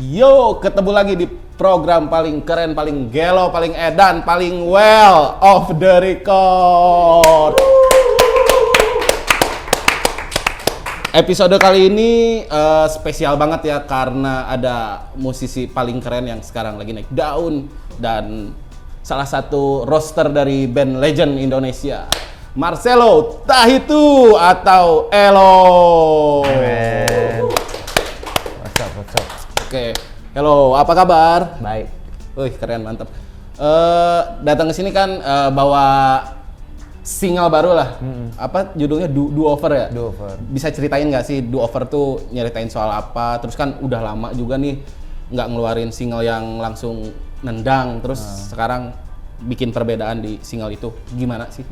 Yo, ketemu lagi di program paling keren, paling gelo, paling edan, paling well off the record. Episode kali ini spesial banget ya karena ada musisi paling keren yang sekarang lagi naik daun dan salah satu roster dari band legend Indonesia, Marcelo Tahitu atau Elo. What's up? Oke, hello, apa kabar? Baik. Wih, keren, mantap. Datang ke sini kan bawa single baru lah. Apa judulnya? Do Over ya? Do Over. Bisa ceritain nggak sih Do Over tuh nyeritain soal apa? Terus kan udah lama juga nih nggak ngeluarin single yang langsung nendang. Terus sekarang bikin perbedaan di single itu. Gimana sih?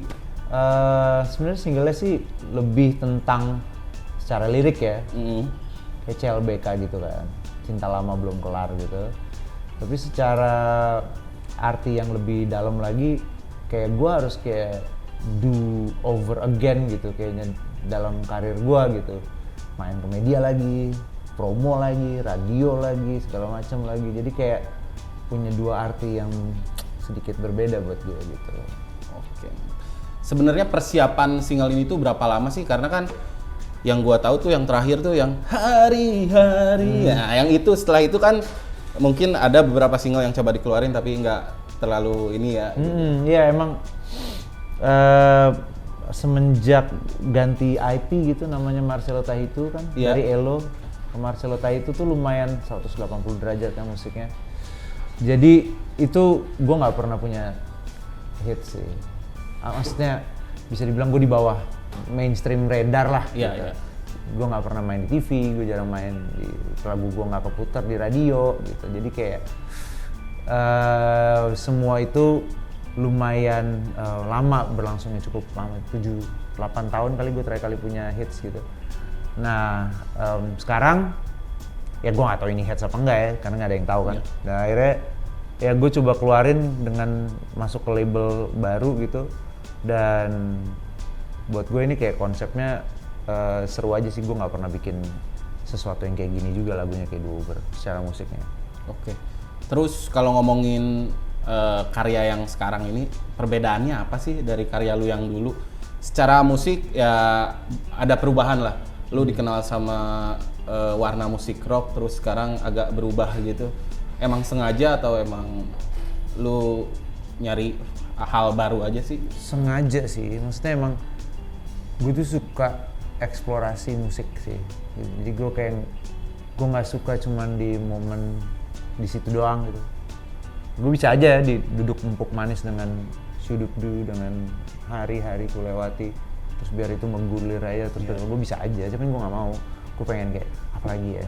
Sebenarnya singlenya sih lebih tentang secara lirik ya. Kayak CLBK gitu kan. Cinta lama belum kelar gitu. Tapi secara arti yang lebih dalam lagi, kayak gue harus kayak do over again gitu kayaknya dalam karir gue gitu. Main ke media lagi, promo lagi, radio lagi, segala macam lagi. Jadi kayak punya dua arti yang sedikit berbeda buat gue gitu. Oke. Sebenarnya persiapan single ini tuh berapa lama sih? Karena kan yang gua tahu tuh yang terakhir tuh yang hari-hari. Nah, yang itu setelah itu kan mungkin ada beberapa single yang coba dikeluarin tapi nggak terlalu ini ya. Iya emang semenjak ganti IP gitu namanya Marcelo Tahitu kan, dari Elo ke Marcelo Tahitu tuh lumayan 180 derajat kan musiknya. Jadi itu gue nggak pernah punya hit sih. Maksudnya bisa dibilang gue di bawah mainstream radar lah. Iya. Gue nggak pernah main di TV, gue jarang main di lagu, gue nggak keputar di radio gitu. Jadi kayak semua itu lumayan lama berlangsungnya, cukup lama, 7-8 tahun kali gue terakhir kali punya hits gitu. Nah sekarang ya gue nggak tahu ini hits apa enggak ya, karena nggak ada yang tahu kan. Dan akhirnya ya gue coba keluarin dengan masuk ke label baru gitu. Dan buat gue ini kayak konsepnya seru aja sih, gue nggak pernah bikin sesuatu yang kayak gini juga lagunya kayak Do Over secara musiknya. Oke. Terus kalau ngomongin karya yang sekarang ini, perbedaannya apa sih dari karya lu yang dulu? Secara musik ya ada perubahan lah. Lu dikenal sama warna musik rock, terus sekarang agak berubah gitu. Emang sengaja atau emang lu nyari hal baru aja sih? Sengaja sih, maksudnya emang gue tuh suka eksplorasi musik sih. Jadi gue gue nggak suka cuman di momen di situ doang gitu. Gue bisa aja duduk empuk manis dengan syudukdu, dengan hari-hari ku lewati, terus biar itu menggulir aja, terus gue bisa aja, tapi gue nggak mau. Gue pengen kayak apalagi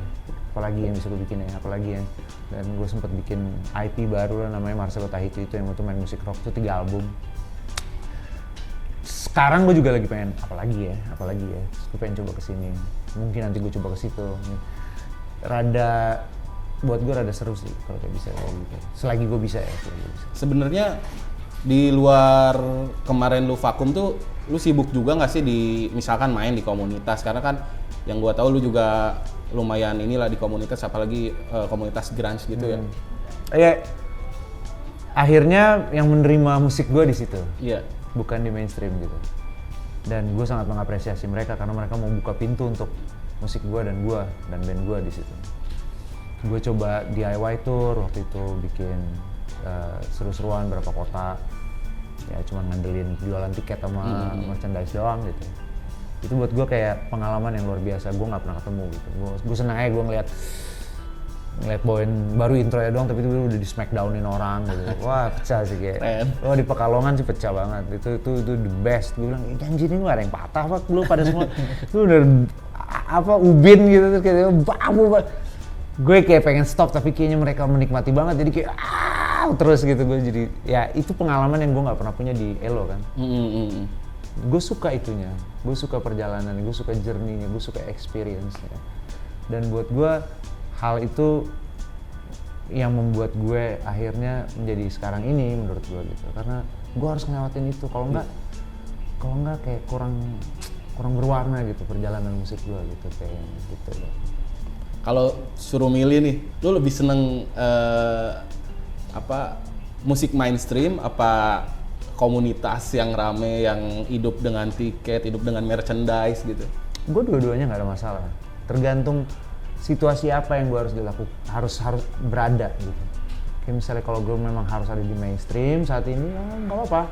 yang bisa gue bikin ya, apalagi yang. Dan gue sempet bikin IP baru lah namanya Marcelo Tahitu itu, yang itu main musik rock itu 3 album. Sekarang gue juga lagi pengen apalagi ya, gue pengen coba kesini, mungkin nanti gue coba ke situ. Buat gue rada seru sih kalau kayak bisa kayak gitu. Selagi gue bisa ya. Sebenarnya di luar kemarin lu vakum tuh, lu sibuk juga nggak sih di misalkan main di komunitas? Karena kan yang gua tahu lu juga lumayan inilah di komunitas, apalagi komunitas grunge gitu ya. Ya, akhirnya yang menerima musik gue di situ. Iya. Bukan di mainstream gitu. Dan gue sangat mengapresiasi mereka karena mereka mau buka pintu untuk musik gue dan band gue di situ. Gue coba DIY tour waktu itu, bikin seru-seruan berapa kota. Ya cuman ngandelin jualan tiket sama merchandise doang gitu. Itu buat gue kayak pengalaman yang luar biasa. Gue nggak pernah ketemu gitu. Gue senang aja gue ngeliat bawain baru intro ya doang, tapi itu udah di smackdownin orang gitu. Wah pecah sih kayak. Wah di Pekalongan sih pecah banget. Itu the best. Gue bilang janji ini gak ada yang patah pak, lu pada semua. Lu udah ubin gitu terus kayak babu. Gue kayak pengen stop tapi kayaknya mereka menikmati banget, jadi kayak terus gitu. Gue jadi ya itu pengalaman yang gue nggak pernah punya di Elo kan. Gue suka itunya, gue suka perjalanan, gue suka journey-nya, gue suka experience-nya. Dan buat gue hal itu yang membuat gue akhirnya menjadi sekarang ini menurut gue gitu, karena gue harus ngelewatin itu. Kalau enggak kayak kurang berwarna gitu perjalanan musik gue gitu kayaknya gitu. Kalau suruh milih nih, lu lebih seneng musik mainstream apa komunitas yang rame, yang hidup dengan tiket, hidup dengan merchandise gitu? Gue dua-duanya nggak ada masalah. Tergantung situasi apa yang gue harus dilakukan, harus berada gitu. Kayak misalnya kalau gue memang harus ada di mainstream saat ini, ya nggak apa-apa.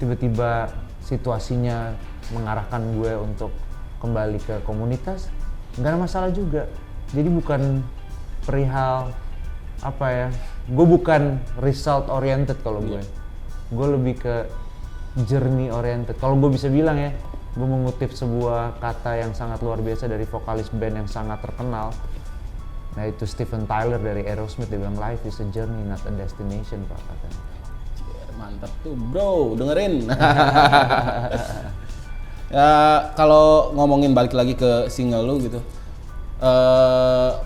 Tiba-tiba situasinya mengarahkan gue untuk kembali ke komunitas, nggak ada masalah juga. Jadi bukan perihal apa ya, gue bukan result oriented kalau gue. Gue lebih ke journey oriented. Kalau gue bisa bilang ya, gue mengutip sebuah kata yang sangat luar biasa dari vokalis band yang sangat terkenal. Nah itu Steven Tyler dari Aerosmith, dia bilang life is a journey not a destination Pak katanya. Mantap tuh bro, dengerin. Ya kalau ngomongin balik lagi ke single lu gitu,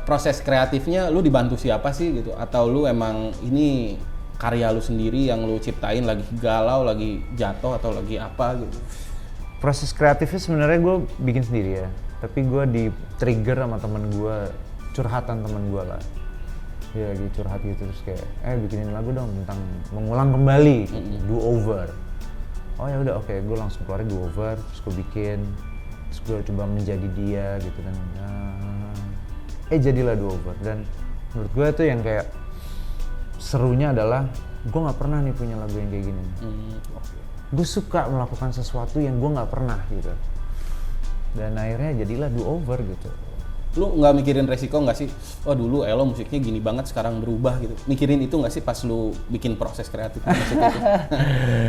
proses kreatifnya lu dibantu siapa sih gitu? Atau lu emang ini karya lu sendiri yang lu ciptain lagi galau, lagi jatuh atau lagi apa gitu? Proses kreatifnya sebenarnya gue bikin sendiri ya, tapi gue di trigger sama temen gue, curhatan temen gue lah. Dia lagi curhat gitu terus kayak, bikinin lagu dong tentang mengulang kembali, do over. Oh ya udah oke, gue langsung keluarin do over, terus gue bikin, terus gue coba menjadi dia gitu kan. Jadilah do over. Dan menurut gue tuh yang kayak serunya adalah gue nggak pernah nih punya lagu yang kayak gini. Gue suka melakukan sesuatu yang gue nggak pernah gitu, dan akhirnya jadilah do over gitu. Lu nggak mikirin resiko nggak sih? Oh dulu Elo musiknya gini banget, sekarang berubah gitu. Mikirin itu nggak sih pas lu bikin proses kreatif musik itu?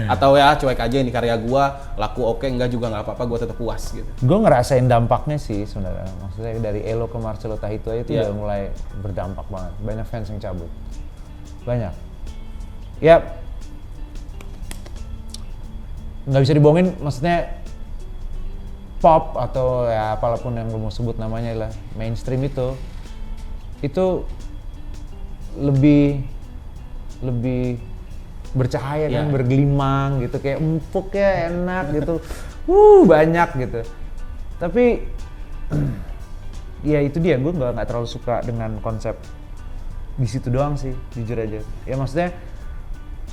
Atau ya cuek aja ini karya gua, laku oke, enggak juga nggak apa-apa, gua tetap puas gitu. Gue ngerasain dampaknya sih sebenarnya. Maksudnya dari Elo ke Marcelo Tahito itu udah mulai berdampak banget. Banyak fans yang cabut, banyak. Ya nggak bisa dibohongin, maksudnya pop atau ya apapun yang gue mau sebut namanya lah, mainstream itu lebih bercahaya kan, bergelimang gitu, kayak empuk ya, enak gitu, banyak gitu. Tapi ya itu dia, gue nggak terlalu suka dengan konsep di situ doang sih, jujur aja. Ya maksudnya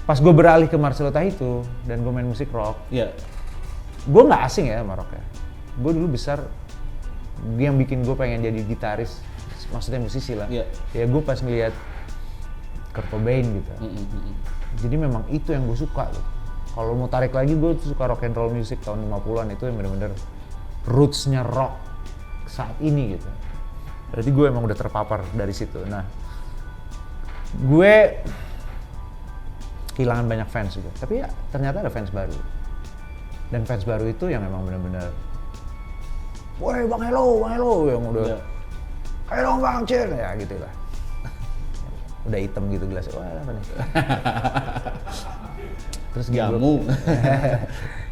pas gue beralih ke Marcelo Tahito dan gue main musik rock, gue nggak asing ya sama rock ya. Gue dulu besar, yang bikin gue pengen jadi gitaris, maksudnya musisi lah. Ya gue pas ngeliat Kurt Cobain gitu. Jadi memang itu yang gue suka loh. Kalau mau tarik lagi, gue suka rock and roll music tahun 50-an, itu yang bener-bener roots-nya rock saat ini gitu. Berarti gue emang udah terpapar dari situ. Nah, gue kehilangan banyak fans juga, tapi ya ternyata ada fans baru. Dan fans baru itu yang emang bener-bener, woi Bang Elo, yang udah, ayo dong Bang Cir, ya gitu lah. Udah hitam gitu gelasnya, wah apa nih? Terus jamu.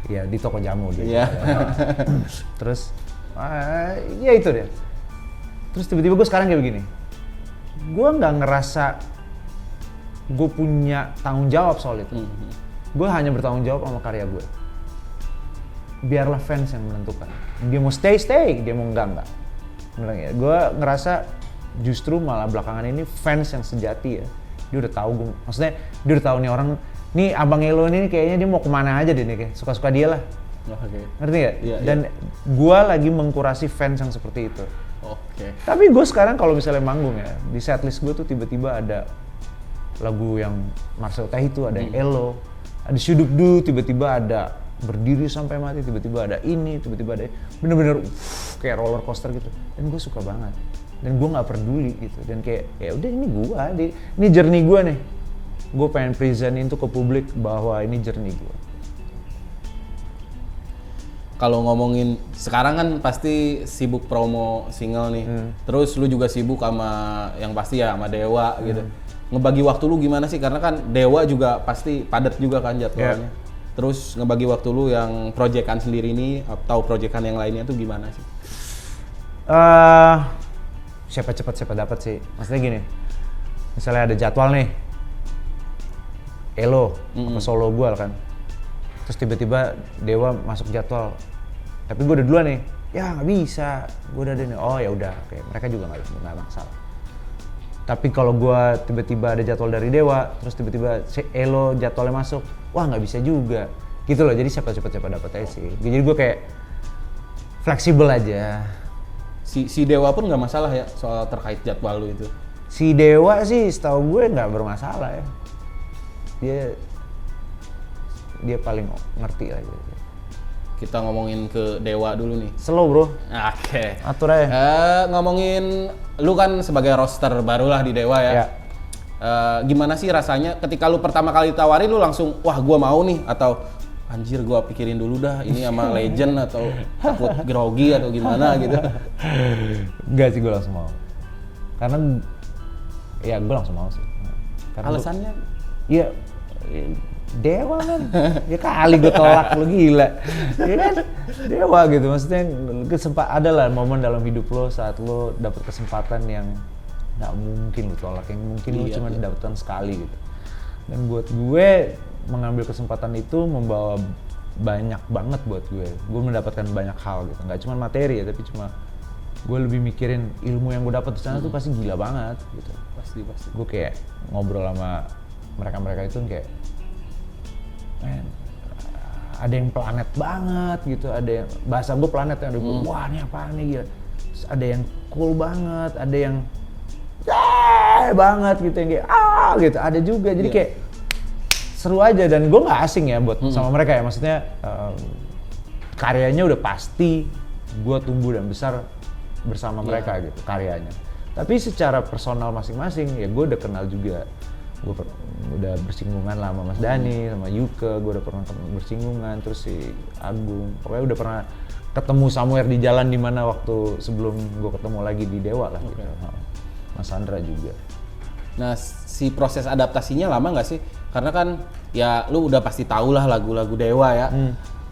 Ya di toko jamu dia. Terus, ya itu deh. Terus tiba-tiba gue sekarang kayak begini. Gue nggak ngerasa gue punya tanggung jawab soal itu. Gue hanya bertanggung jawab sama karya gue. Biarlah fans yang menentukan. Dia mau stay, dia mau enggak. Ya. Gue ngerasa justru malah belakangan ini fans yang sejati ya. Dia udah tahu gue, maksudnya dia udah tahu nih orang, nih Abang Elo ini kayaknya dia mau kemana aja deh nih, kayak suka-suka dia lah. Ngerti gak? Dan gue lagi mengkurasi fans yang seperti itu. Tapi gue sekarang kalau misalnya manggung ya, di setlist gue tuh tiba-tiba ada lagu yang Marcelo Tahito, ada yang Elo, ada Syudupdu, tiba-tiba ada Berdiri Sampai Mati, tiba-tiba ada ini, tiba-tiba ada bener-bener kayak roller coaster gitu. Dan gue suka banget, dan gue nggak peduli gitu. Dan kayak ya udah ini gue, ini journey gue nih. Gue pengen presentin tuh ke publik bahwa ini journey gue. Kalau ngomongin sekarang kan pasti sibuk promo single nih. Terus lu juga sibuk sama yang pasti ya sama Dewa gitu. Ngebagi waktu lu gimana sih? Karena kan Dewa juga pasti padat juga kan jadwalnya. Terus ngebagi waktu lu yang proyekan sendiri ini atau proyekan yang lainnya tuh gimana sih? Siapa cepat siapa dapat sih. Maksudnya gini, misalnya ada jadwal nih, Elo apa solo gue kan. Terus tiba-tiba Dewa masuk jadwal, tapi gue udah duluan nih. ya nggak bisa, gue udah ini. Oh ya udah, oke, mereka juga nggak masalah. Tapi kalau gue tiba-tiba ada jadwal dari Dewa, terus tiba-tiba Elo jadwalnya masuk, wah nggak bisa juga, gitu loh. Jadi siapa cepat dapat aja sih. Jadi gue kayak fleksibel aja. Si Dewa pun nggak masalah ya soal terkait jadwal lu itu. Si Dewa sih setahu gue nggak bermasalah ya. Dia paling ngerti aja. Kita ngomongin ke Dewa dulu nih. Slow bro. Oke. Atur aja. Ngomongin lu kan sebagai roster barulah di Dewa ya. Ya. Gimana sih rasanya ketika lu pertama kali ditawarin lu langsung wah gua mau nih atau anjir gua pikirin dulu dah ini sama legend atau takut grogi atau gimana gitu. Enggak sih, gue langsung mau. Karena ya gue langsung mau sih. Karena Alasannya? Iya. Dewa kan, ya kali gue tolak, lu gila, ya kan, Dewa gitu, maksudnya ada lah momen dalam hidup lo saat lo dapet kesempatan yang nggak mungkin lo tolak, yang mungkin lo cuma dapatkan sekali gitu. Dan buat gue mengambil kesempatan itu membawa banyak banget buat gue mendapatkan banyak hal gitu, nggak cuma materi ya, tapi cuma gue lebih mikirin ilmu yang gue dapat di sana tuh pasti gila banget gitu. Pasti. Gue kayak ngobrol sama mereka itu kayak ada yang planet banget gitu, ada yang bahasa gue planet yang wah ini apaan nih gila. Terus ada yang cool banget, ada yang banget gitu, yang kayak gitu ada juga, jadi kayak seru aja. Dan gue nggak asing ya buat sama mereka ya, maksudnya karyanya udah pasti gue tumbuh dan besar bersama mereka gitu karyanya. Tapi secara personal masing-masing ya gue udah kenal juga. Gue udah bersinggungan lah sama Mas Dhani, sama Yuke, gue udah pernah bersinggungan, terus si Agung, pokoknya udah pernah ketemu somewhere di jalan di mana waktu sebelum gue ketemu lagi di Dewa lah gitu. Mas Sandra juga. Nah si proses adaptasinya lama nggak sih? Karena kan ya lu udah pasti tahu lah lagu-lagu Dewa ya.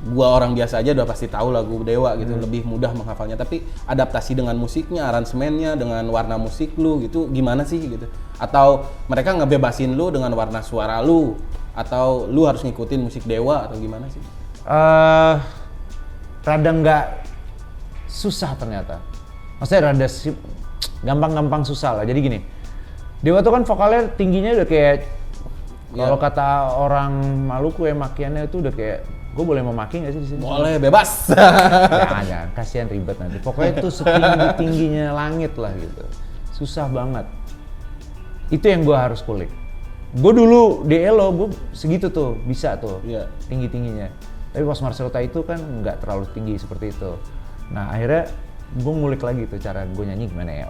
Gua orang biasa aja udah pasti tahu lagu Dewa gitu, lebih mudah menghafalnya. Tapi adaptasi dengan musiknya, aransemennya, dengan warna musik lu gitu gimana sih gitu? Atau mereka ngebebasin lu dengan warna suara lu? Atau lu harus ngikutin musik Dewa atau gimana sih? Rada nggak susah ternyata. Maksudnya rada gampang-gampang susah lah. Jadi gini, Dewa tuh kan vokalnya tingginya udah kayak kalau kata orang Maluku ya, makiannya itu udah kayak, gue boleh memaki nggak sih di sini? Boleh, bebas. Jangan, kasihan ribet nanti. Pokoknya itu setinggi-tingginya langit lah gitu. Susah banget. Itu yang gue harus kulik. Gue dulu di Elo, gue segitu tuh, bisa tuh, tinggi-tingginya. Tapi pas Marcelota itu kan nggak terlalu tinggi seperti itu. Nah akhirnya gue ngulik lagi tuh cara gue nyanyi gimana ya.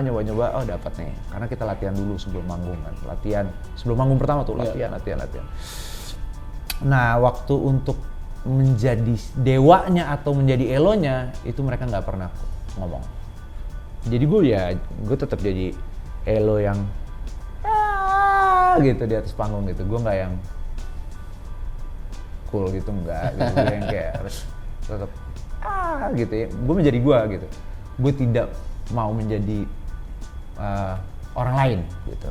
Nyoba-nyoba, dapat nih. Karena kita latihan dulu sebelum manggung kan. Latihan, sebelum manggung pertama tuh latihan. Nah waktu untuk menjadi Dewanya atau menjadi Elonya, itu mereka nggak pernah ngomong. Jadi gue tetap jadi Elo yang gitu di atas panggung gitu. Gue nggak yang cool gitu, enggak gitu. Gue yang kayak harus tetap gitu ya. Gue menjadi gue gitu. Gue tidak mau menjadi orang lain gitu.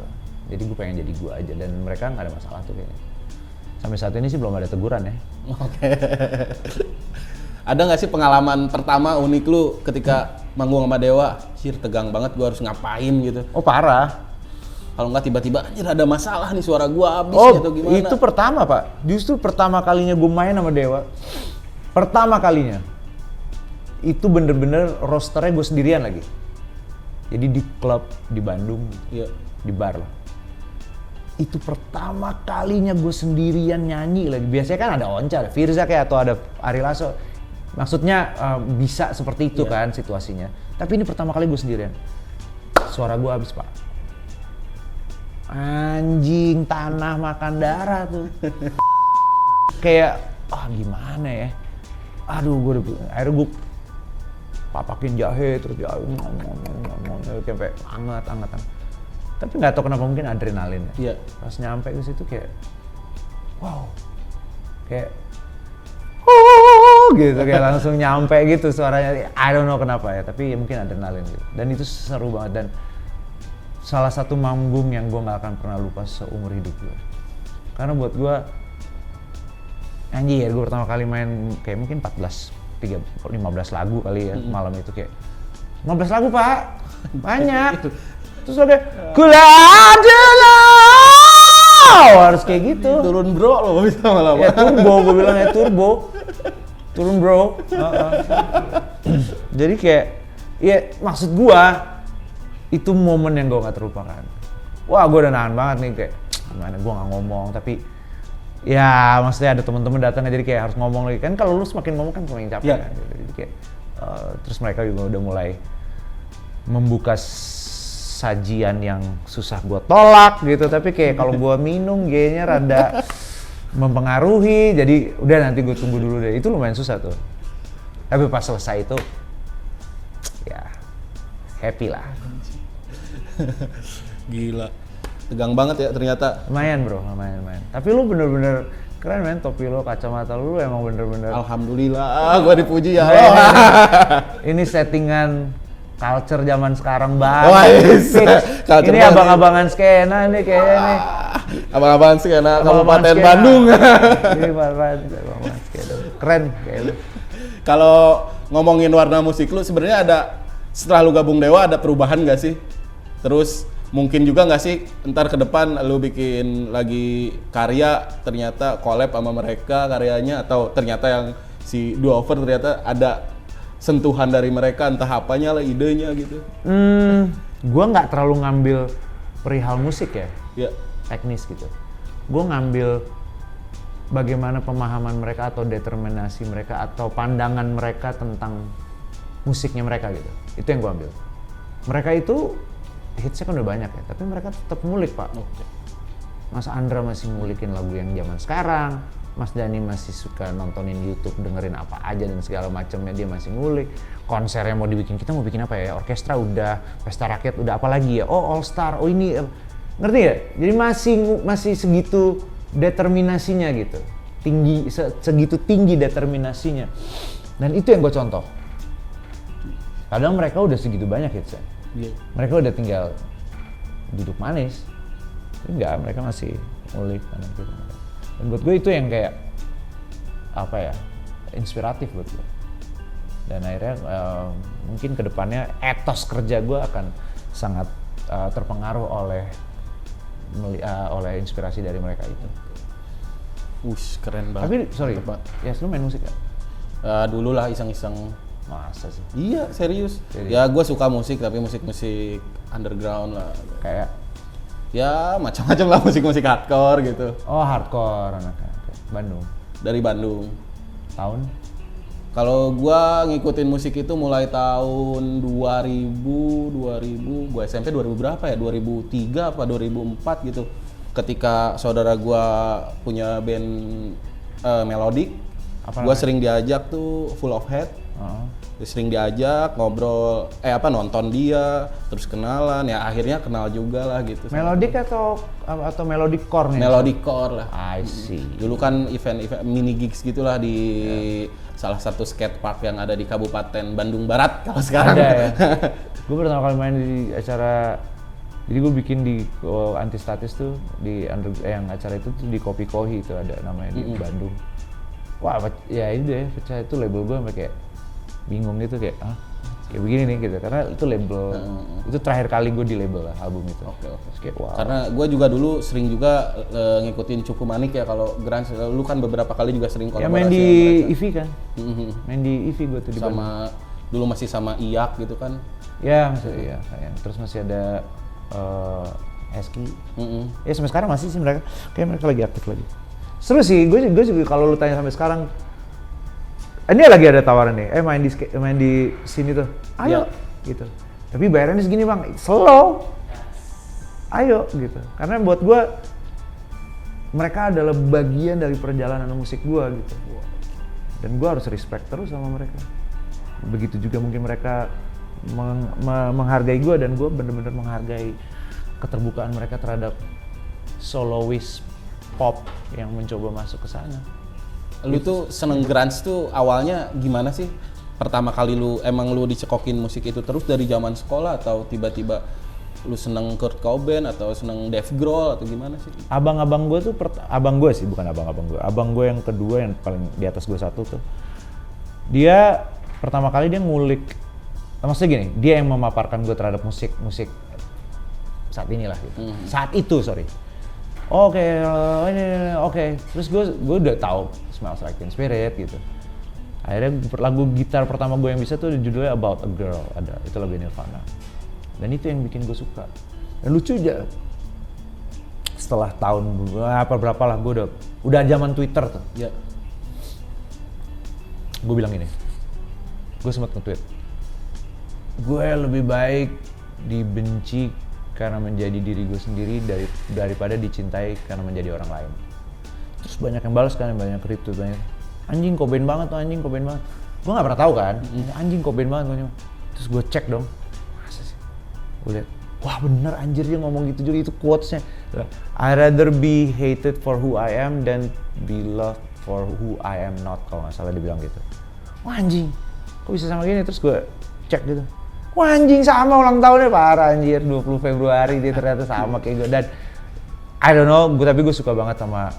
Jadi gue pengen jadi gue aja, dan mereka nggak ada masalah tuh kayaknya. Sampai saat ini sih belum ada teguran ya. Oke. Ada nggak sih pengalaman pertama unik lu ketika manggung sama Dewa? Anjir tegang banget, gua harus ngapain gitu. Oh parah. Kalau nggak tiba-tiba anjir ada masalah nih, suara gua habis atau gimana? Itu pertama Pak. Justru pertama kalinya gue main sama Dewa. Pertama kalinya. Itu bener-bener rosternya gue sendirian lagi. Jadi di klub di Bandung, di bar lah. Itu pertama kalinya gue sendirian nyanyi lagi. Biasanya kan ada Onca, ada Firza kayak, atau ada Ari Lasso. Maksudnya bisa seperti itu kan situasinya. Tapi ini pertama kali gue sendirian. Suara gue habis Pak. Anjing, tanah makan darah tuh. Kayak, gimana ya. Aduh, akhirnya gue papakin jahe, terus jahe, sampai hangat. Tapi nggak tahu kenapa, mungkin adrenalin ya. Pas nyampe ke situ kayak, wow, kayak, gitu, kayak langsung nyampe gitu suaranya. I don't know kenapa ya, tapi mungkin adrenalin gitu. Dan itu seru banget, dan salah satu manggung yang gue nggak akan pernah lupa seumur hidup gue. Karena buat gue, anjir, gue pertama kali main kayak mungkin 14 15 lagu kali ya malam itu kayak 15 lagu Pak, banyak. Terus ada gula adalah harus kayak gitu. Turun bro lo bisa malah. Ya turbo, gue bilang ya turbo. Turun bro. Jadi kayak, ya maksud gua itu momen yang gua nggak terlupakan. Wah, gua udah nahan banget nih kayak gimana gua nggak ngomong, tapi ya maksudnya ada teman-teman datang jadi kayak harus ngomong lagi kan. Kalau lu semakin ngomong kan semakin capek kan. Jadi kayak terus mereka juga udah mulai membuka sajian yang susah gua tolak gitu, tapi kayak kalau gua minum kayaknya rada mempengaruhi, jadi udah nanti gue tunggu dulu deh. Itu lumayan susah tuh, tapi pas selesai itu ya happy lah. Gila, tegang banget ya ternyata. Lumayan bro, lumayan. Tapi lu bener-bener keren men, topi lu, kacamata lu emang bener-bener. Alhamdulillah, gue dipuji ya. Ini settingan culture zaman sekarang Wah, banget. culture Ini banget. abang-abangan skena nih kayaknya nih. Abang-abangan skena Abang-abangan Kabupaten skena. Bandung. Ini abang-abangan skena. Keren kayak lu. Kalau ngomongin warna musik lu sebenarnya ada, setelah lu gabung Dewa ada perubahan nggak sih? Terus mungkin juga nggak sih ntar ke depan lu bikin lagi karya ternyata collab sama mereka karyanya, atau ternyata yang si Duover ternyata ada sentuhan dari mereka, entah apanya lah idenya gitu. Gua nggak terlalu ngambil perihal musik ya, Ya. teknis gitu. Gua ngambil bagaimana pemahaman mereka atau determinasi mereka atau pandangan mereka tentang musiknya mereka gitu. Itu yang gua ambil. Mereka itu hitsnya kan udah banyak ya, tapi mereka tetap ngulik Pak. Mas Andra masih ngulikin lagu yang zaman sekarang, Mas Dhani masih suka nontonin YouTube, dengerin apa aja dan segala macamnya, dia masih ngulik. Konsernya mau dibikin, kita mau bikin apa ya? Orkestra udah, pesta rakyat udah, apa lagi ya? Oh All Star, oh ini, ngerti ya? Jadi masih segitu determinasinya gitu, segitu tinggi determinasinya. Dan itu yang gue contoh. Kadang mereka udah segitu banyak hitsnya, mereka udah tinggal duduk manis. Enggak, mereka masih ngulik kanan kiri. Dan buat gue itu yang kayak apa ya, inspiratif buat gue. Dan akhirnya mungkin kedepannya etos kerja gue akan sangat terpengaruh oleh inspirasi dari mereka itu. Keren banget. Tapi sorry, ya lu main musik gak? Dulu lah iseng-iseng. Masa sih? Iya, serius. Ya gue suka musik, tapi musik underground lah. Kayak? Ya macam-macam lah, musik hardcore gitu. Oh hardcore anaknya, Bandung. Dari Bandung. Tahun? Kalau gua ngikutin musik itu mulai tahun 2000, gua SMP 2000 berapa ya? 2003 apa 2004 gitu. Ketika saudara gua punya band Melodic, gua sering diajak tuh Full of Head. Sering diajak ngobrol, nonton dia, terus kenalan, ya akhirnya kenal juga lah gitu. Melodic atau melodic core nih? Melodic core lah. I see. Dulu kan event mini gigs gitulah di salah satu skate park yang ada di Kabupaten Bandung Barat kalau sekarang. Ada ya. Gue pertama kali main di acara, jadi gue bikin di anti statis tuh di yang acara itu tuh di Kopi Kohi itu ada namanya di Bandung. Wah, ya ini deh, pecah itu label gue sampai kayak bingung gitu kayak kayak begini nih gitu, karena itu label itu terakhir kali gue di label lah album itu. Oke. Kayak, wow. Karena gue juga dulu sering juga ngikutin Cukup Manik ya, kalau grunge. Lu kan beberapa kali juga sering kolaborasi ya main di sama EV kan, main di EV gue tuh di Bandung. sama dulu masih sama Iyak gitu kan. Ya masih iya, terus masih ada Eski. Ya sampai sekarang masih sih mereka, kayak mereka lagi aktif lagi. Seru sih, gue juga kalau lu tanya sampai sekarang, ini lagi ada tawaran nih, main di sini tuh, ayo gitu. Tapi bayarannya segini bang, slow, ayo gitu. Karena buat gue, mereka adalah bagian dari perjalanan musik gue gitu. Dan gue harus respect terus sama mereka. Begitu juga mungkin mereka menghargai gue, dan gue bener-bener menghargai keterbukaan mereka terhadap soloist pop yang mencoba masuk ke sana. Lu tuh seneng grunge tuh awalnya gimana sih? Pertama kali emang lu dicekokin musik itu terus dari zaman sekolah, atau tiba-tiba lu seneng Kurt Cobain atau seneng Dave Grohl atau gimana sih? Abang-abang gue tuh, abang gue sih, bukan abang-abang gue. Abang gue yang kedua yang paling di atas gue satu tuh, Dia pertama kali dia ngulik, maksudnya gini, dia yang memaparkan gue terhadap musik saat inilah gitu. Saat itu, sorry. Oke, terus gue udah tahu Smells Like Teen Spirit gitu. Akhirnya lagu gitar pertama gue yang bisa tuh judulnya About a Girl, ada itu lagu Nirvana. Dan itu yang bikin gue suka. Dan lucu aja, setelah tahun berapa lah gue udah zaman Twitter tuh. Ya. Gue bilang gini, gue sempat nge-tweet, gue lebih baik dibenci karena menjadi diri gue sendiri daripada dicintai karena menjadi orang lain. Terus banyak yang balas kan, banyak retweet, banyak anjing Cobain banget tuh, anjing Cobain banget. Gue gak pernah tahu kan, anjing Cobain banget. Terus gue cek dong, masa sih? Gue liat, wah bener anjir dia ngomong gitu juga, itu quotes-nya. I rather be hated for who I am than be loved for who I am not, kalau gak salah dia bilang gitu. Wah anjing, kok bisa sama gini? Terus gue cek gitu, wah anjing sama ulang tahunnya, parah anjir, 20 Februari dia ternyata sama kayak gue. Dan I don't know, tapi gue suka banget sama,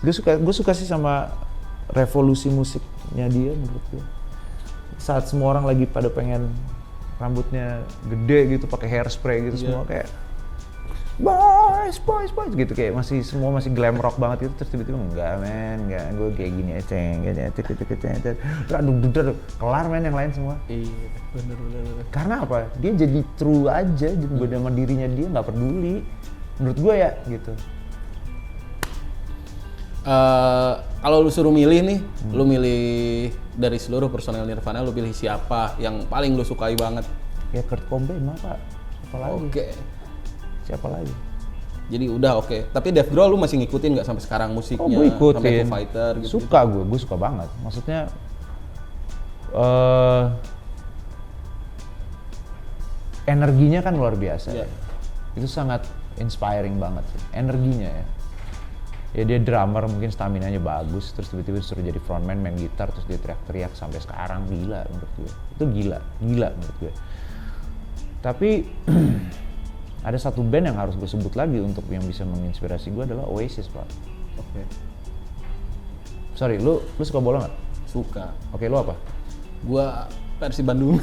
gue suka sih sama revolusi musiknya dia menurut gue. Saat semua orang lagi pada pengen rambutnya gede gitu, pakai hairspray gitu, semua kayak boys gitu, kayak semua masih glam rock banget gitu. Terus tiba-tiba enggak gue kayak gini aja, kelar men yang lain semua. Iya, bener. Karena apa? Dia jadi true aja, sama dirinya dia, nggak peduli. Menurut gue ya gitu. Kalau lu suruh milih nih, lu milih dari seluruh personel Nirvana, lu pilih siapa yang paling lu sukai banget? Ya Kurt Cobain mah Pak, apa lagi? Oke. Siapa lagi? Jadi udah oke. Tapi Dave Grohl lu masih ngikutin nggak sampai sekarang musiknya? Gue ikutin. Sampai Foo Fighter gitu? Suka gue suka banget. Maksudnya energinya kan luar biasa. Yeah. Itu sangat inspiring banget sih. Energinya ya. Ya dia drummer, mungkin staminanya bagus, terus tiba-tiba disuruh jadi frontman, main gitar, terus dia teriak-teriak sampai sekarang, gila menurut gue. Itu gila menurut gue. Tapi ada satu band yang harus gue sebut lagi untuk yang bisa menginspirasi gue adalah Oasis, Pak. Oke. Sorry, lu suka bola nggak? Suka. Oke, lu apa? Gua versi Bandung.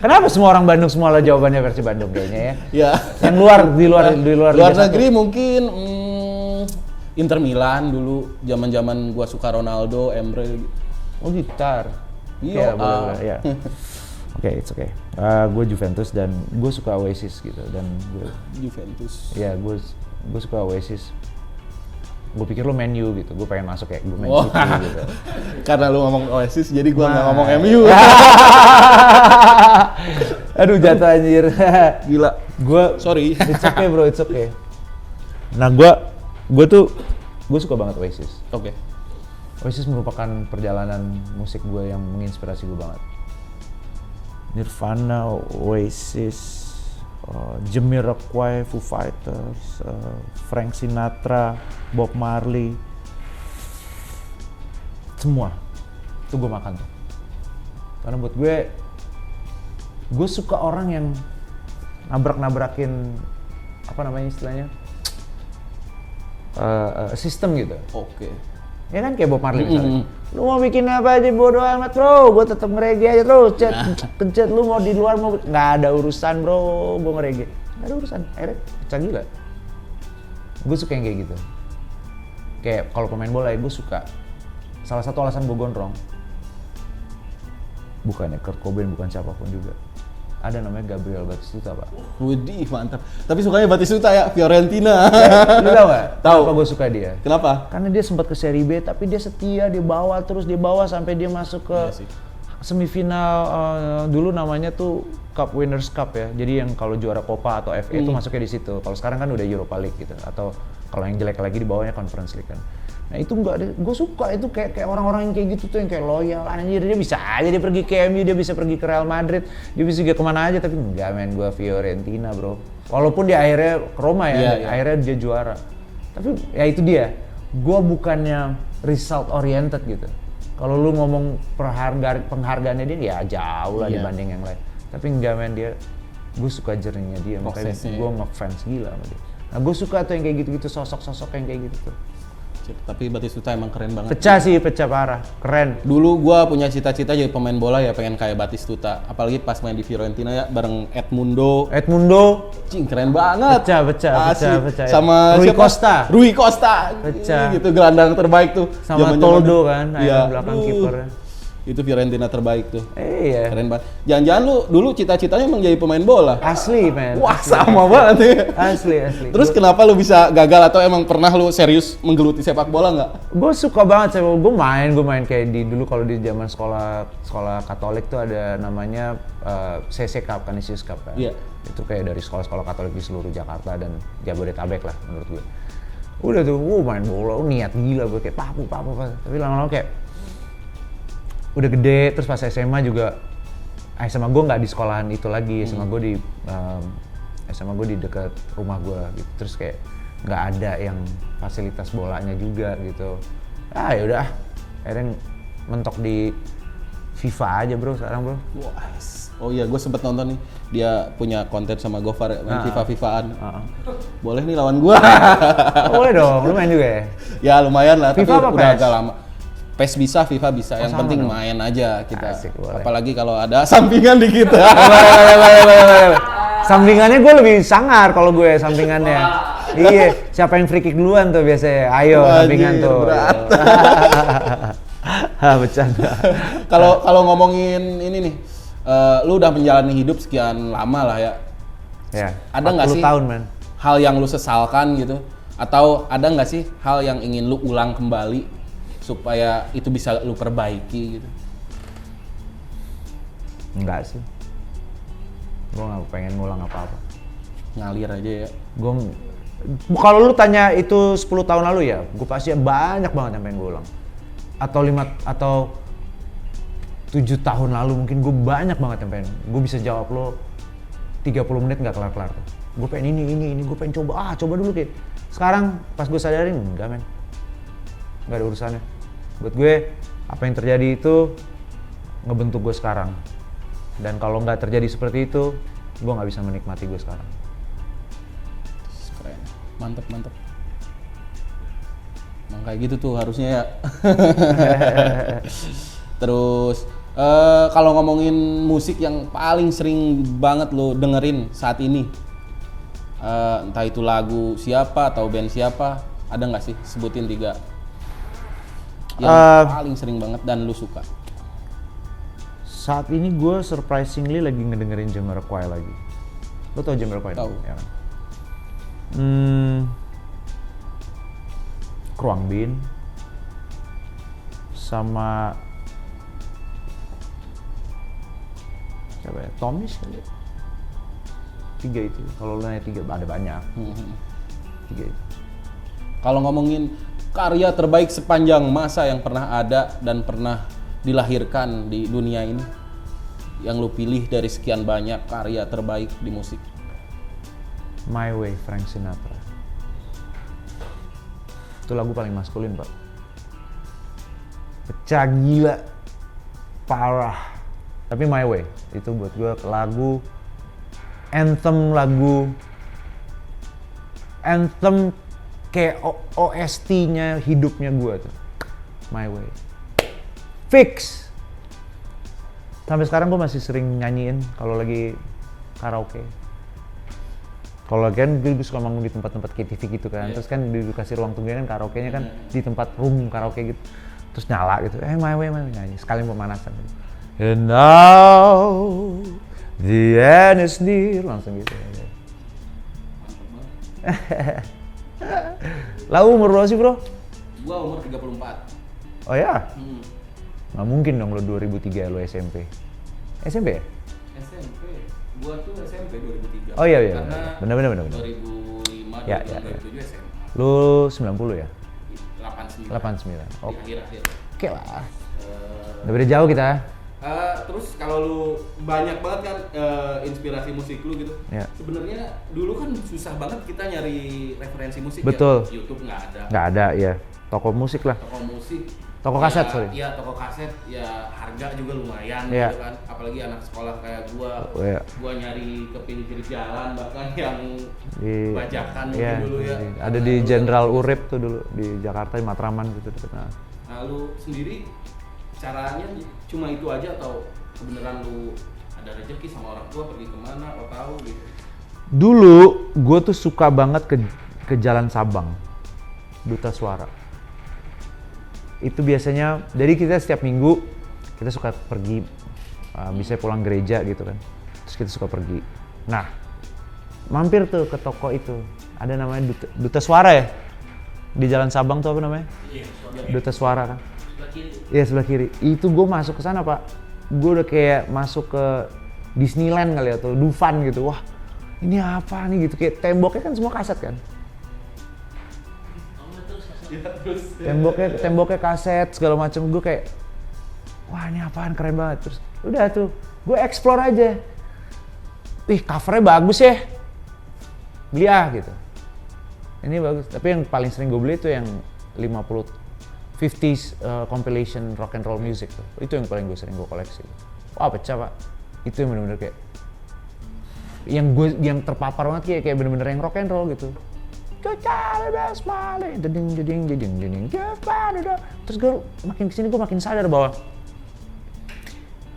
Kenapa semua orang Bandung semua lah jawabannya versi Bandung kayaknya ya? Ya. Yang di luar Luar negeri mungkin Inter Milan dulu, zaman gua suka Ronaldo, Emre. Oh gitar. Iya, boleh. Ya. Oke, it's okay. Gue Juventus dan gue suka Oasis gitu, dan gue Juventus. Ya, gue suka Oasis. Gue pikir lu Man U gitu, gue pengen masuk kayak gue Man Oh. City gitu. Karena lu ngomong Oasis, jadi gua nggak ngomong MU. Aduh jatuh anjir. Gila. Sorry. It's okay bro, it's okay. Nah gue suka banget Oasis. Oke. Oasis merupakan perjalanan musik gue yang menginspirasi gue banget. Nirvana, Oasis, Jamiroquai, Foo Fighters, Frank Sinatra, Bob Marley, semua itu gue makan tuh. Karena buat gue suka orang yang nabrak-nabrakin apa namanya istilahnya sistem gitu. Oke. Ya kan kayak Bob Marley misalnya. Lu mau bikin apa aja bodo amat bro, gue tetap ngerege aja terus. Kencet lu mau di luar mau nggak ada urusan bro, gue ngerege. Nggak ada urusan. Akhirnya pecah gila. Gue suka yang kayak gitu. Kayak kalau pemain bola ya gue suka. Salah satu alasan gue gondrong. Bukannya Kurt Cobain, bukan siapapun juga. Ada namanya Gabriel Batistuta, Pak. Widih, mantap. Tapi sukanya Batistuta ya, Fiorentina. Lu tau gak? Tahu. Kenapa gue suka dia? Kenapa? Karena dia sempat ke Serie B, tapi dia setia, dia bawa sampai dia masuk ke semifinal. Dulu namanya tuh Cup Winners' Cup ya. Jadi yang kalau juara Copa atau FA itu masuknya di situ. Kalau sekarang kan udah Europa League gitu. Atau kalau yang jelek lagi di bawahnya Conference League kan. Nah itu enggak, gue suka itu kayak orang-orang yang kayak gitu tuh, yang kayak loyal. Anjir, dia bisa aja dia pergi ke MU, dia bisa pergi ke Real Madrid, dia bisa juga kemana aja, tapi enggak men, gue Fiorentina bro. Walaupun dia akhirnya ke Roma ya, akhirnya dia juara. Tapi ya itu dia, gue bukannya result oriented gitu. Kalau lu ngomong penghargaannya dia ya jauh lah dibanding yang lain. Tapi enggak men, gue suka jerninya dia, makanya gue ngefans gila sama dia. Nah gue suka tuh yang kayak gitu-gitu, sosok-sosok yang kayak gitu tuh. Buset, tapi Batistuta emang keren banget. Pecah parah, keren. Dulu gua punya cita-cita jadi pemain bola ya, pengen kayak Batistuta. Apalagi pas main di Fiorentina ya bareng Edmundo. Cing, keren banget. Pecah. Sama Rui siapa? Costa. Rui Costa. Pecah. Gitu gelandang terbaik tuh. Sama Zaman-zaman. Toldo kan, Iya. belakang kipernya. Itu Fiorentina terbaik tuh. Iya. Keren banget. Jangan-jangan lu dulu cita-citanya emang jadi pemain bola? Asli, men. Wah, sama banget ya. Asli. Terus kenapa lu bisa gagal atau emang pernah lu serius menggeluti sepak bola nggak? Gue suka banget sih, gue main kayak di dulu kalau di zaman sekolah Katolik tuh ada namanya CC Cup, Canisius Cup kan. Iya. Itu kayak dari sekolah-sekolah Katolik di seluruh Jakarta dan Jabodetabek lah menurut gue. Udah tuh, main bola, niat gila gue kayak papu. Tapi lama-lama kayak udah gede, terus pas SMA juga SMA gue nggak di sekolahan itu lagi, SMA gue di dekat rumah gue gitu, terus kayak nggak ada yang fasilitas bolanya juga gitu. Ya udah, akhirnya mentok di FIFA aja bro sekarang bro. Wah, oh iya, gue sempet nonton nih, dia punya konten sama Gofar main FIFA-FIFAan. Boleh nih lawan gue. Boleh dong, lu main juga ya? Ya lumayan lah, FIFA tapi apa udah PES? agak lama. PES bisa, FIFA bisa, yang sama penting dong. main aja kita. Asik, boleh. Apalagi kalau ada sampingan di kita. Sampingannya gue lebih sangar kalau gue sampingannya. Iya, siapa yang free kick duluan tuh biasanya? Ayo sampingan tuh. Berat. Bercanda. Kalau ngomongin ini nih, lu udah menjalani hidup sekian lama lah ya. Ya. Ada nggak 40 sih tahun man. hal yang lu sesalkan gitu? Atau ada nggak sih hal yang ingin lu ulang kembali supaya itu bisa lu perbaiki gitu? Enggak sih. Gue nggak pengen ngulang apa-apa. Ngalir aja ya. Kalau lu tanya itu 10 tahun lalu ya, gue pasti banyak banget yang pengen gue ulang. Atau 7 tahun lalu mungkin gue banyak banget yang pengen. Gue bisa jawab lo 30 menit nggak kelar-kelar tuh. Gue pengen ini, gue pengen coba dulu Kit. Sekarang pas gue sadarin, enggak men. Nggak ada urusannya. Buat gue, apa yang terjadi itu ngebentuk gue sekarang. Dan kalau nggak terjadi seperti itu, gue nggak bisa menikmati gue sekarang. Keren, mantep. Emang kayak gitu tuh harusnya ya. Terus, kalau ngomongin musik yang paling sering banget lo dengerin saat ini, entah itu lagu siapa atau band siapa, ada nggak sih? Sebutin 3 yang paling sering banget dan lu suka. Saat ini gue surprisingly lagi ngedengerin Jamiroquai lagi. Lo tau Jamiroquai? Tahu. Ya kan? Kruang Bin sama siapa ya? Tomis kali ya? 3 itu. Kalau lo nanya 3, ada banyak. 3 itu. Kalau ngomongin karya terbaik sepanjang masa yang pernah ada dan pernah dilahirkan di dunia ini, yang lu pilih dari sekian banyak karya terbaik di musik. My Way, Frank Sinatra. Itu lagu paling maskulin, Pak. Pecah gila. Parah. Tapi My Way, itu buat gue lagu anthem kayak OST-nya hidupnya gue tuh. My Way. Fix. Sampai sekarang gue masih sering nyanyiin kalau lagi karaoke. Kalau kan gue suka manggung di tempat-tempat KTV gitu kan. Terus kan dikasih ruang tunggunya kan karaoke-nya kan di tempat room karaoke gitu. Terus nyala gitu. My Way nyanyi. Sekalian pemanasan. And now the end is near. Langsung gitu. Lalu umur berapa sih bro? Gua umur 34. Oh ya? Nggak mungkin dong lo 2003 lo SMP. SMP ya? SMP. Gua tuh SMP 2003. Oh iya. Karena Bener. 2005, Ya. 2007 SMA. Lo 90 ya? 89. 89. Di akhir-akhir. Oke lah. Udah beda jauh kita. Terus kalau lu banyak banget kan inspirasi musik lu gitu. Ya. Sebenarnya dulu kan susah banget kita nyari referensi musik. Betul. Ya. YouTube nggak ada. Nggak ada ya. Toko musik lah. Toko musik. Toko kaset, sorry. Iya, toko kaset ya harga juga lumayan Iya. gitu kan. Apalagi anak sekolah kayak gua. Oh, iya. Gua nyari ke pinggir jalan bahkan yang Di bajakan iya, dulu ya. ada di Jenderal Urip tuh dulu di Jakarta di Matraman gitu. Nah, lu sendiri caranya cuma itu aja atau kebenaran lu ada rezeki sama orang tua pergi kemana atau tahu gitu? Dulu gue tuh suka banget ke Jalan Sabang, Duta Suara. Itu biasanya, jadi kita setiap minggu kita suka pergi, bisa pulang gereja gitu kan. Terus kita suka pergi. Nah, mampir tuh ke toko itu. Ada namanya Duta Suara ya? Di Jalan Sabang tuh apa namanya? Duta Suara kan? Iya, sebelah kiri. Itu gue masuk ke sana, Pak. Gue udah kayak masuk ke Disneyland kali atau Dufan gitu. Wah, ini apa nih gitu, kayak temboknya kan semua kaset kan. Temboknya kaset segala macam. Gue kayak, wah ini apaan, keren banget. Terus udah tuh, gue explore aja. Ih, covernya bagus ya, beli gitu. Ini bagus, tapi yang paling sering gue beli itu yang 50s compilation rock and roll music tuh. Itu yang paling sering gue koleksi. Wah pecah Pak, itu yang bener-bener kayak yang terpapar banget kayak bener-bener yang rock and roll gitu. Terus gue makin kesini gue makin sadar bahwa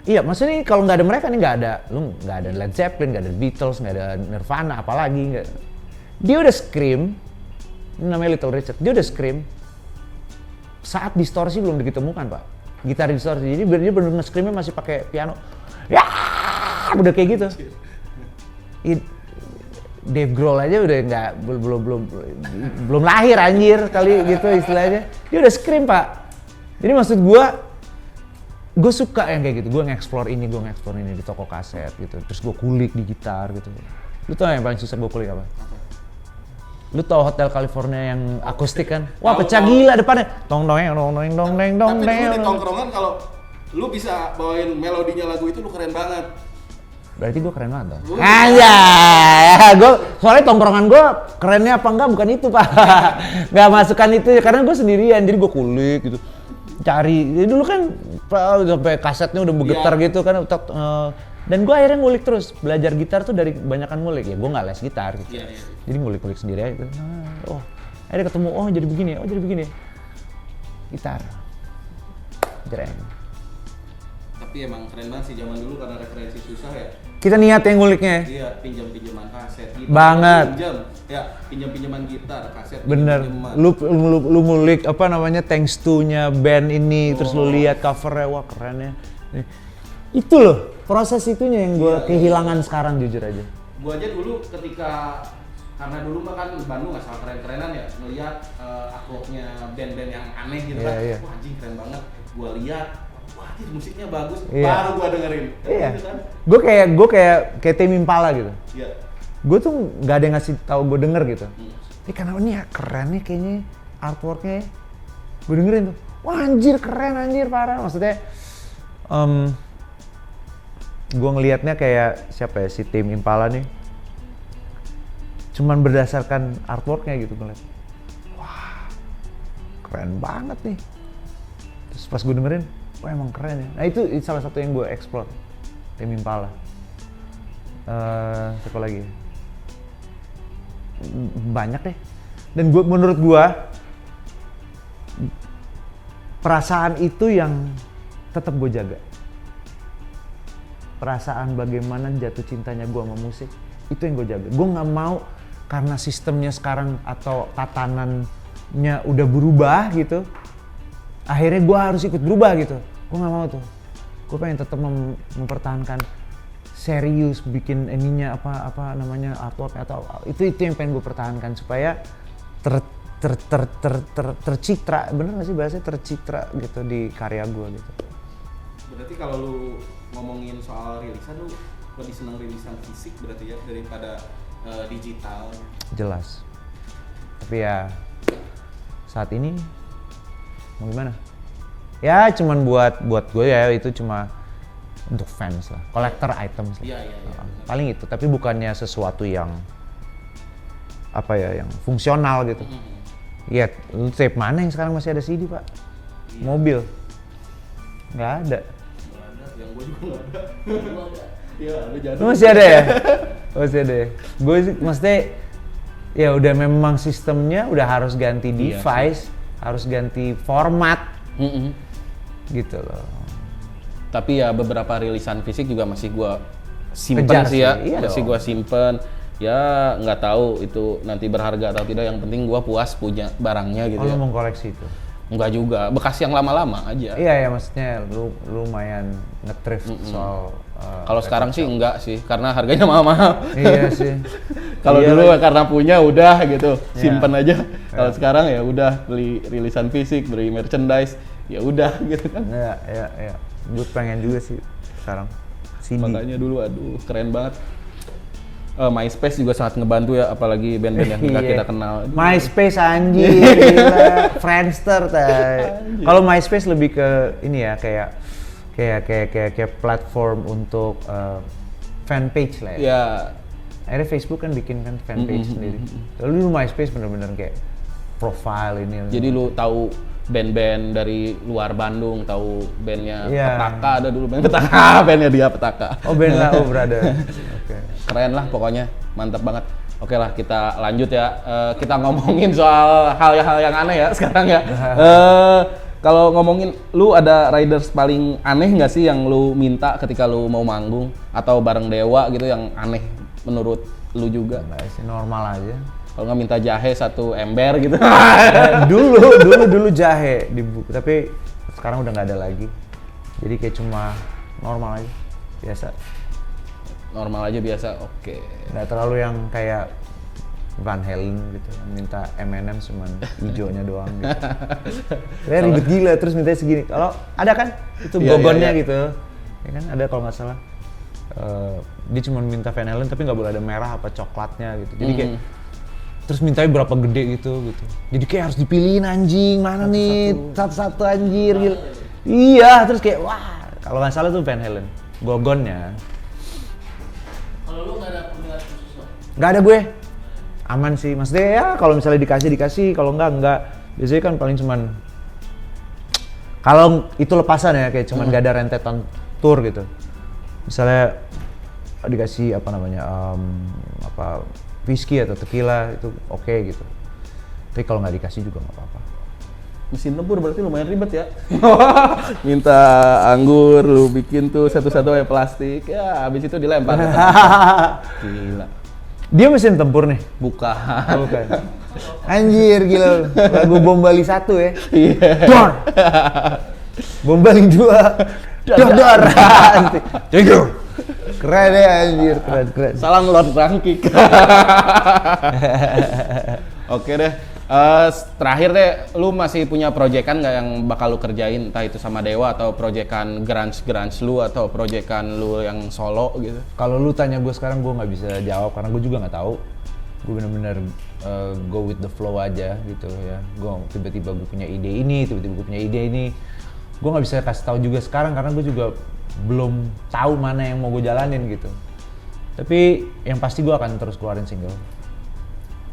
iya, maksudnya kalau nggak ada mereka nih nggak ada Led Zeppelin, nggak ada Beatles, nggak ada Nirvana, apalagi nggak. Dia udah scream, ini namanya Little Richard, dia udah scream saat distorsi belum ditemukan Pak, gitar distorsi. Jadi dia benar-benar screamnya masih pakai piano, ya udah kayak gitu. Dave Grohl aja udah nggak belum lahir anjir kali gitu istilahnya. Dia udah scream Pak. Jadi maksud gue suka yang kayak gitu. Gue nge-explore ini di toko kaset gitu. Terus gue kulik di gitar gitu. Lu tau yang paling susah gue kulik apa? Lu tau Hotel California yang akustik kan? Wah pecah gila depannya. Tong dong dong. Tapi dulu di tongkrongan kalau lu bisa bawain melodinya lagu itu lu keren banget. Berarti gue keren banget dong. Anjay, soalnya tongkrongan gue kerennya apa enggak bukan itu Pak. Gak masukkan itu karena gue sendirian, jadi gue kulik gitu. Cari, jadi dulu kan sampai kasetnya udah bergetar gitu kan. Dan gue akhirnya ngulik terus, belajar gitar tuh dari kebanyakan ngulik. Ya gue gak les gitar gitu. Jadi ngulik-ngulik sendiri aja. Akhirnya ketemu, jadi begini. Gitar. Jreng. Tapi emang keren banget sih zaman dulu karena referensi susah ya. Kita niat yang nguliknya. Iya, pinjam-pinjaman kaset gitar. Banget. Pinjam-pinjaman gitar, kaset. Bener. Lu ngulik apa namanya thanks to-nya band ini, terus lu lihat covernya, wah keren ya. Itu loh, proses itunya yang gue kehilangan sekarang jujur aja. Gue aja dulu ketika karena dulu mah kan Bandung nggak salah keren-kerenan ya, ngeliat artworknya band-band yang aneh gitu kan. Wah anjing keren banget. Gue lihat, wah musiknya bagus, baru gue dengerin. Iya. Gitu kan? Gue kayak Tame Impala gitu. Iya. Gue tuh nggak ada yang ngasih tahu gue denger gitu. Karena ini keren nih kayaknya artworknya. Gue dengerin tuh, wah anjir keren anjir parah. Maksudnya gue ngelihatnya kayak siapa ya si Tame Impala nih. Cuman berdasarkan artworknya gitu ngeliat. Wah keren banget nih. Terus pas gue dengerin, wah emang keren ya. Nah itu salah satu yang gue explore, Tame Impala. Siapa lagi? Banyak deh. Dan menurut gue perasaan itu yang tetap gue jaga. Perasaan bagaimana jatuh cintanya gue sama musik itu yang gue jaga. Gue nggak mau karena sistemnya sekarang atau tatanannya udah berubah gitu. Akhirnya gue harus ikut berubah gitu. Gue nggak mau tuh. Gue pengen tetap mempertahankan serius bikin ininya apa namanya artwork atau itu yang pengen gue pertahankan supaya tercitra, bener nggak sih bahasanya tercitra gitu di karya gue gitu. Berarti kalau lu ngomongin soal rilisan lu lebih senang rilisan fisik berarti ya daripada digital? Jelas. Tapi ya saat ini mau gimana? Ya cuman buat gue ya itu cuma untuk fans lah, collector items lah. Iya. Paling itu, tapi bukannya sesuatu yang apa ya, yang fungsional gitu. Iya, lu tape mana yang sekarang masih ada CD Pak? mobil. Nggak ada. Yang gue juga nggak ada. Iya, lu jangan. Lu masih ada ya? Masih ada ya? Gue sih maksudnya ya udah memang sistemnya udah harus ganti device, harus ganti format gitu loh. Tapi ya beberapa rilisan fisik juga masih gua simpen Kejar sih ya, iya masih dong. gua simpen. Ya nggak tahu itu nanti berharga atau tidak. Yang penting gua puas punya barangnya gitu Oh, ya. lu mau koleksi itu? Enggak juga, bekas yang lama-lama aja. Iya ya, maksudnya lu lumayan nge-thrift soal Kalau sekarang sih enggak sih, karena harganya mahal-mahal. Iya sih. Kalau Iya dulu lagi. karena punya udah gitu, Iya. simpen aja. Kalau sekarang ya udah beli rilisan fisik, beli merchandise, ya udah gitu kan. Iya. Gue pengen juga sih sekarang. CD. Makanya dulu aduh keren banget. MySpace juga sangat ngebantu ya, apalagi band-band yang nggak Iya. kita kenal. MySpace anjir, gila. Friendster kalau MySpace lebih ke ini ya, kayak platform untuk fanpage lah ya. Ya, Akhirnya Facebook kan bikin kan fanpage sendiri. Lalu dulu MySpace bener-bener kayak profile ini. jadi lu tahu band-band dari luar Bandung, tahu bandnya Iya. Petaka, ada dulu band Petaka, bandnya dia Petaka. Oh band lah, oh brother. Oke. Keren lah pokoknya, mantap banget. Oke lah kita lanjut ya, kita ngomongin soal hal-hal yang aneh ya sekarang ya. Kalau ngomongin, lu ada riders paling aneh nggak sih yang lu minta ketika lu mau manggung atau bareng Dewa gitu yang aneh menurut lu juga? Nggak sih, normal aja. Kalau nggak minta jahe 1 ember gitu? dulu jahe di buku, tapi sekarang udah nggak ada lagi. Jadi kayak cuma normal aja, biasa. Normal aja biasa, oke. Nggak terlalu yang kayak Van Halen gitu, minta M&M cuman hijaunya doang gitu. Ya ribet gila, terus mintanya segini. Kalau ada kan itu Iya, bogonnya iya. gitu, ya kan ada kalau nggak salah. Dia cuma minta Van Halen tapi nggak boleh ada merah apa coklatnya gitu. Jadi kayak terus mintanya berapa gede gitu. Jadi kayak harus dipilihin anjing mana nih satu-satu anjir gitu. Iya, terus kayak wah kalau nggak salah tuh Van Halen gogonnya. Kalau lu nggak ada pemilihan khusus lo? Nggak ada gue, aman sih. Maksudnya ya kalau misalnya dikasih, kalau enggak. Biasanya kan paling cuman kalau itu lepasan ya kayak cuman nggak ada rentetan tour gitu. Misalnya dikasih apa namanya whisky atau tequila itu oke gitu. Tapi kalau nggak dikasih juga nggak apa-apa. Mesin tempur berarti lumayan ribet ya. Minta anggur, lu bikin tuh satu-satu kayak plastik, ya habis itu dilempar. Gila. Dia mesin tempur nih. Bukan. Bukan. Anjir gila. Lagu Bom Bali 1 ya. Iya. Dor. Bom Bali 2. Dor. Jago. Keren ya anjir, keren. Salam Lord Rangkik. Oke deh. Terakhir deh, lu masih punya proyekan nggak yang bakal lu kerjain, entah itu sama Dewa atau proyekan grunge lu atau proyekan lu yang solo gitu? Kalau lu tanya gue sekarang gue nggak bisa jawab karena gue juga nggak tahu. Gue bener-bener go with the flow aja gitu ya. Gue tiba-tiba gue punya ide ini, gue nggak bisa kasih tahu juga sekarang karena gue juga belum tahu mana yang mau gue jalanin gitu. Tapi yang pasti gue akan terus keluarin single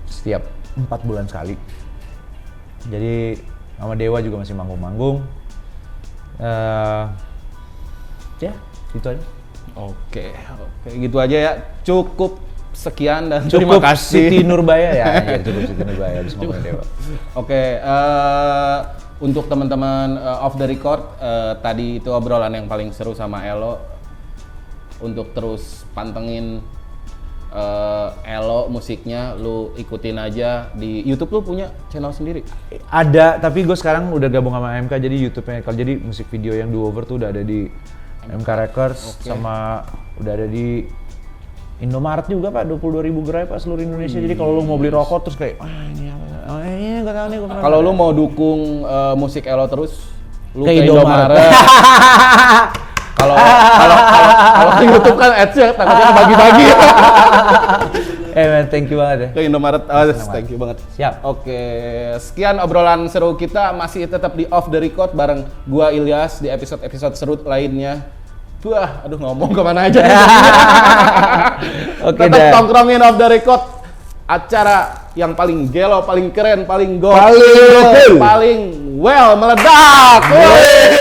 setiap 4 bulan sekali. Jadi sama Dewa juga masih manggung-manggung. Ya, gitu aja. Oke, gitu aja ya. Cukup sekian dan terima Cukup kasih. Siti Nurbaya ya, cukup Siti Nurbaya habis ngomongin Dewa. Oke, untuk teman-teman off the record, tadi itu obrolan yang paling seru sama Elo. Untuk terus pantengin Elo musiknya, lu ikutin aja di YouTube. Lu punya channel sendiri? Ada, tapi gue sekarang udah gabung sama MK, jadi YouTube-nya kalau jadi musik video yang Do Over tuh udah ada di MK Records. Oke. Sama udah ada di Indomaret juga Pak, 22.000 gerai Pak seluruh Indonesia. Jadi kalau lu mau beli rokok terus kayak ini apa? Ini enggak tahu nih gue pernah. Kalau lu mau dukung musik Elo terus, lu Ke ke Indomaret. Indomaret. Kalau di YouTube kan ads-nya takutnya kebagi-bagi. Man, thank you banget ya. Ke Indomaret, thank you banget. Siap. Oke, sekian obrolan seru kita, masih tetap di Off the Record bareng gua Ilyas di episode-episode seru lainnya. Wah, aduh ngomong kemana aja. Oke Tetap deh. tongkrongin Off the Record, acara yang paling gelo, paling keren, paling Paling paling Well, meledak. Woi.